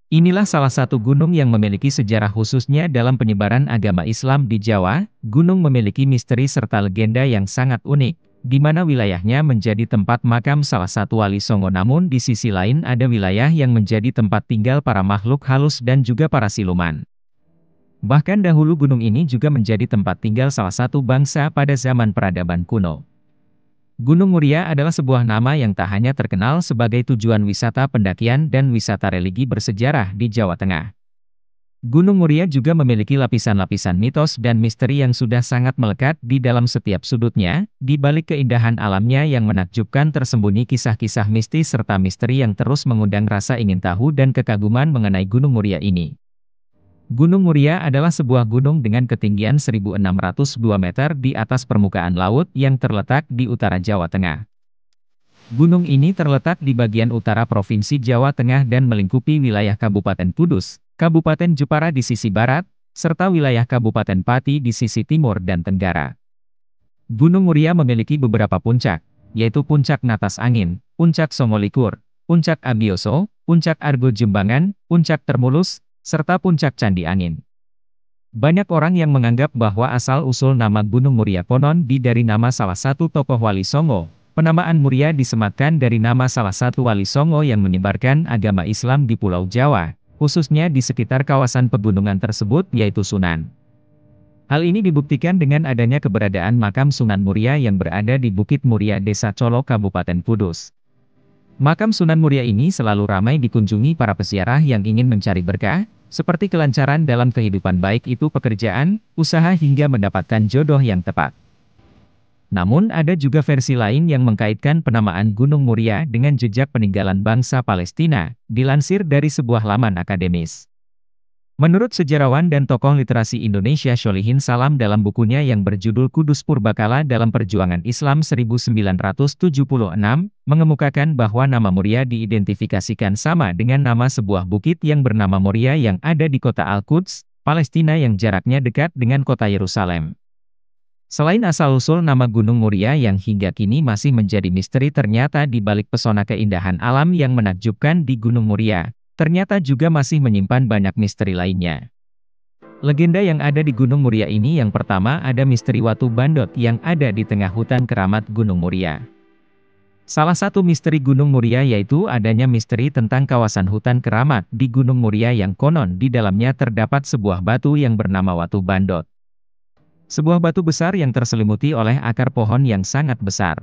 Inilah salah satu gunung yang memiliki sejarah khususnya dalam penyebaran agama Islam di Jawa. Gunung memiliki misteri serta legenda yang sangat unik, di mana wilayahnya menjadi tempat makam salah satu wali songo, namun di sisi lain ada wilayah yang menjadi tempat tinggal para makhluk halus dan juga para siluman. Bahkan dahulu gunung ini juga menjadi tempat tinggal salah satu bangsa pada zaman peradaban kuno. Gunung Muria adalah sebuah nama yang tak hanya terkenal sebagai tujuan wisata pendakian dan wisata religi bersejarah di Jawa Tengah. Gunung Muria juga memiliki lapisan-lapisan mitos dan misteri yang sudah sangat melekat di dalam setiap sudutnya. Di balik keindahan alamnya yang menakjubkan tersembunyi kisah-kisah mistis serta misteri yang terus mengundang rasa ingin tahu dan kekaguman mengenai Gunung Muria ini. Gunung Muria adalah sebuah gunung dengan ketinggian 1.602 meter di atas permukaan laut yang terletak di utara Jawa Tengah. Gunung ini terletak di bagian utara Provinsi Jawa Tengah dan melingkupi wilayah Kabupaten Kudus, Kabupaten Jepara di sisi barat, serta wilayah Kabupaten Pati di sisi timur dan tenggara. Gunung Muria memiliki beberapa puncak, yaitu Puncak Natas Angin, Puncak Songolikur, Puncak Abioso, Puncak Argo Jembangan, Puncak Termulus, serta Puncak Candi Angin. Banyak orang yang menganggap bahwa asal-usul nama Gunung Muria konon dari nama salah satu tokoh Wali Songo. Penamaan Muria disematkan dari nama salah satu Wali Songo yang menyebarkan agama Islam di Pulau Jawa, khususnya di sekitar kawasan pegunungan tersebut yaitu Sunan. Hal ini dibuktikan dengan adanya keberadaan makam Sunan Muria yang berada di Bukit Muria Desa Colo Kabupaten Kudus. Makam Sunan Muria ini selalu ramai dikunjungi para peziarah yang ingin mencari berkah, seperti kelancaran dalam kehidupan baik itu pekerjaan, usaha hingga mendapatkan jodoh yang tepat. Namun ada juga versi lain yang mengkaitkan penamaan Gunung Muria dengan jejak peninggalan bangsa Palestina, dilansir dari sebuah laman akademis. Menurut sejarawan dan tokoh literasi Indonesia Sholihin Salam dalam bukunya yang berjudul Kudus Purbakala dalam Perjuangan Islam 1976, mengemukakan bahwa nama Muria diidentifikasikan sama dengan nama sebuah bukit yang bernama Moria yang ada di kota Al-Quds, Palestina yang jaraknya dekat dengan kota Yerusalem. Selain asal-usul nama Gunung Muria yang hingga kini masih menjadi misteri, ternyata di balik pesona keindahan alam yang menakjubkan di Gunung Muria, ternyata juga masih menyimpan banyak misteri lainnya. Legenda yang ada di Gunung Muria ini yang pertama ada misteri Watu Bandot yang ada di tengah hutan keramat Gunung Muria. Salah satu misteri Gunung Muria yaitu adanya misteri tentang kawasan hutan keramat di Gunung Muria yang konon di dalamnya terdapat sebuah batu yang bernama Watu Bandot. Sebuah batu besar yang terselimuti oleh akar pohon yang sangat besar.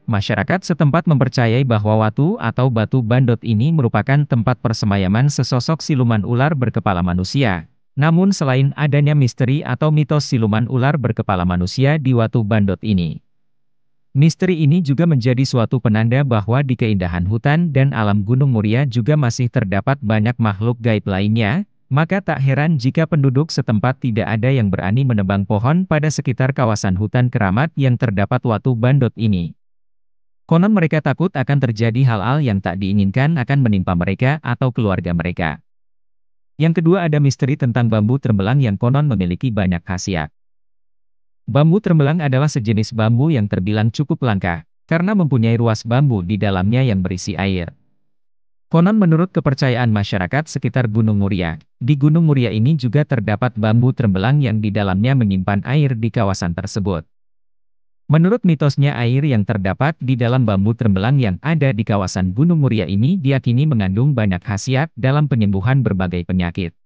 Masyarakat setempat mempercayai bahwa watu atau batu bandot ini merupakan tempat persemayaman sesosok siluman ular berkepala manusia. Namun selain adanya misteri atau mitos siluman ular berkepala manusia di Watu Bandot ini, misteri ini juga menjadi suatu penanda bahwa di keindahan hutan dan alam Gunung Muria juga masih terdapat banyak makhluk gaib lainnya. Maka tak heran jika penduduk setempat tidak ada yang berani menebang pohon pada sekitar kawasan hutan keramat yang terdapat Watu Bandot ini. Konon mereka takut akan terjadi hal-hal yang tak diinginkan akan menimpa mereka atau keluarga mereka. Yang kedua ada misteri tentang bambu trembelang yang konon memiliki banyak khasiat. Bambu trembelang adalah sejenis bambu yang terbilang cukup langka, karena mempunyai ruas bambu di dalamnya yang berisi air. Konon menurut kepercayaan masyarakat sekitar Gunung Muria, di Gunung Muria ini juga terdapat bambu trembelang yang di dalamnya menyimpan air di kawasan tersebut. Menurut mitosnya air yang terdapat di dalam bambu trembelang yang ada di kawasan Gunung Muria ini diyakini mengandung banyak khasiat dalam penyembuhan berbagai penyakit.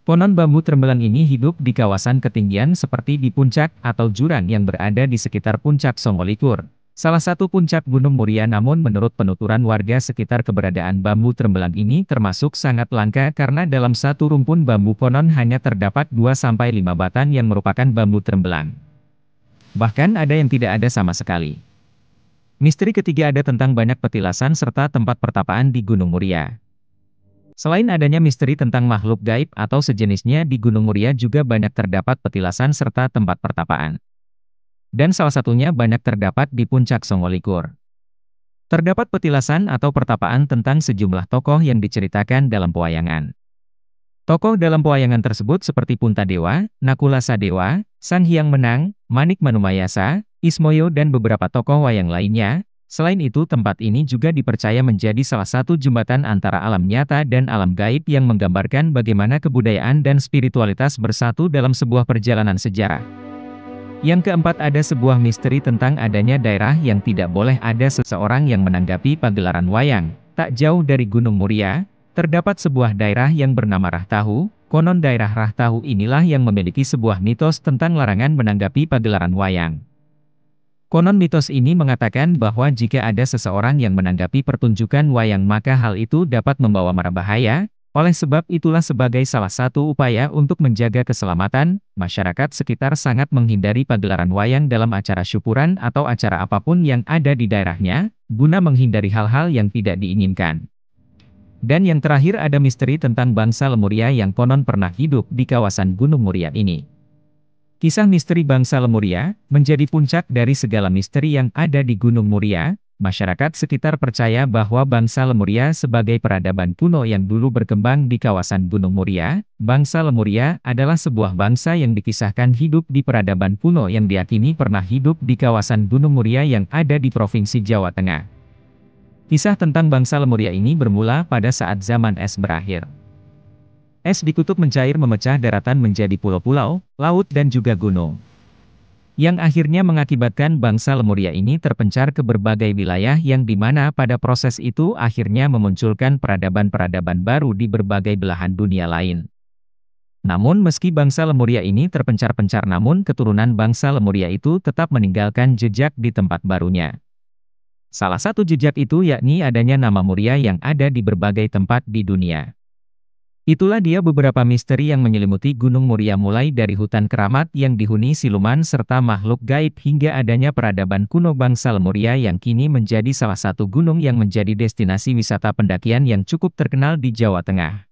Konon bambu trembelang ini hidup di kawasan ketinggian seperti di puncak atau jurang yang berada di sekitar Puncak Songolikur, salah satu puncak Gunung Muria. Namun menurut penuturan warga sekitar keberadaan bambu trembelang ini termasuk sangat langka karena dalam satu rumpun bambu konon hanya terdapat 2-5 batang yang merupakan bambu trembelang. Bahkan ada yang tidak ada sama sekali. Misteri ketiga ada tentang banyak petilasan serta tempat pertapaan di Gunung Muria. Selain adanya misteri tentang makhluk gaib atau sejenisnya di Gunung Muria juga banyak terdapat petilasan serta tempat pertapaan. Dan salah satunya banyak terdapat di Puncak Songolikur. Terdapat petilasan atau pertapaan tentang sejumlah tokoh yang diceritakan dalam pewayangan. Tokoh dalam pewayangan tersebut seperti Puntadewa, Nakula Sadewa, Sang Hyang Menang, Manik Manumayasa, Ismoyo dan beberapa tokoh wayang lainnya, Selain itu, tempat ini juga dipercaya menjadi salah satu jembatan antara alam nyata dan alam gaib yang menggambarkan bagaimana kebudayaan dan spiritualitas bersatu dalam sebuah perjalanan sejarah. Yang keempat, ada sebuah misteri tentang adanya daerah yang tidak boleh ada seseorang yang menanggapi pagelaran wayang. Tak jauh dari Gunung Muria, terdapat sebuah daerah yang bernama Rahtahu. Konon daerah Rahtahu inilah yang memiliki sebuah mitos tentang larangan menanggapi pagelaran wayang. Konon mitos ini mengatakan bahwa jika ada seseorang yang menanggapi pertunjukan wayang maka hal itu dapat membawa mara bahaya. Oleh sebab itulah sebagai salah satu upaya untuk menjaga keselamatan, masyarakat sekitar sangat menghindari pagelaran wayang dalam acara syukuran atau acara apapun yang ada di daerahnya, guna menghindari hal-hal yang tidak diinginkan. Dan yang terakhir, ada misteri tentang bangsa Lemuria yang konon pernah hidup di kawasan Gunung Muria ini. Kisah misteri bangsa Lemuria menjadi puncak dari segala misteri yang ada di Gunung Muria. Masyarakat sekitar percaya bahwa bangsa Lemuria sebagai peradaban kuno yang dulu berkembang di kawasan Gunung Muria. Bangsa Lemuria adalah sebuah bangsa yang dikisahkan hidup di peradaban kuno yang diyakini pernah hidup di kawasan Gunung Muria yang ada di Provinsi Jawa Tengah. Kisah tentang bangsa Lemuria ini bermula pada saat zaman es berakhir. Es di kutub mencair memecah daratan menjadi pulau-pulau, laut dan juga gunung. Yang akhirnya mengakibatkan bangsa Lemuria ini terpencar ke berbagai wilayah yang dimana pada proses itu akhirnya memunculkan peradaban-peradaban baru di berbagai belahan dunia lain. Namun meski bangsa Lemuria ini terpencar-pencar, namun keturunan bangsa Lemuria itu tetap meninggalkan jejak di tempat barunya. Salah satu jejak itu yakni adanya nama Muria yang ada di berbagai tempat di dunia. Itulah dia beberapa misteri yang menyelimuti Gunung Muria, mulai dari hutan keramat yang dihuni siluman serta makhluk gaib hingga adanya peradaban kuno bangsa Lemuria yang kini menjadi salah satu gunung yang menjadi destinasi wisata pendakian yang cukup terkenal di Jawa Tengah.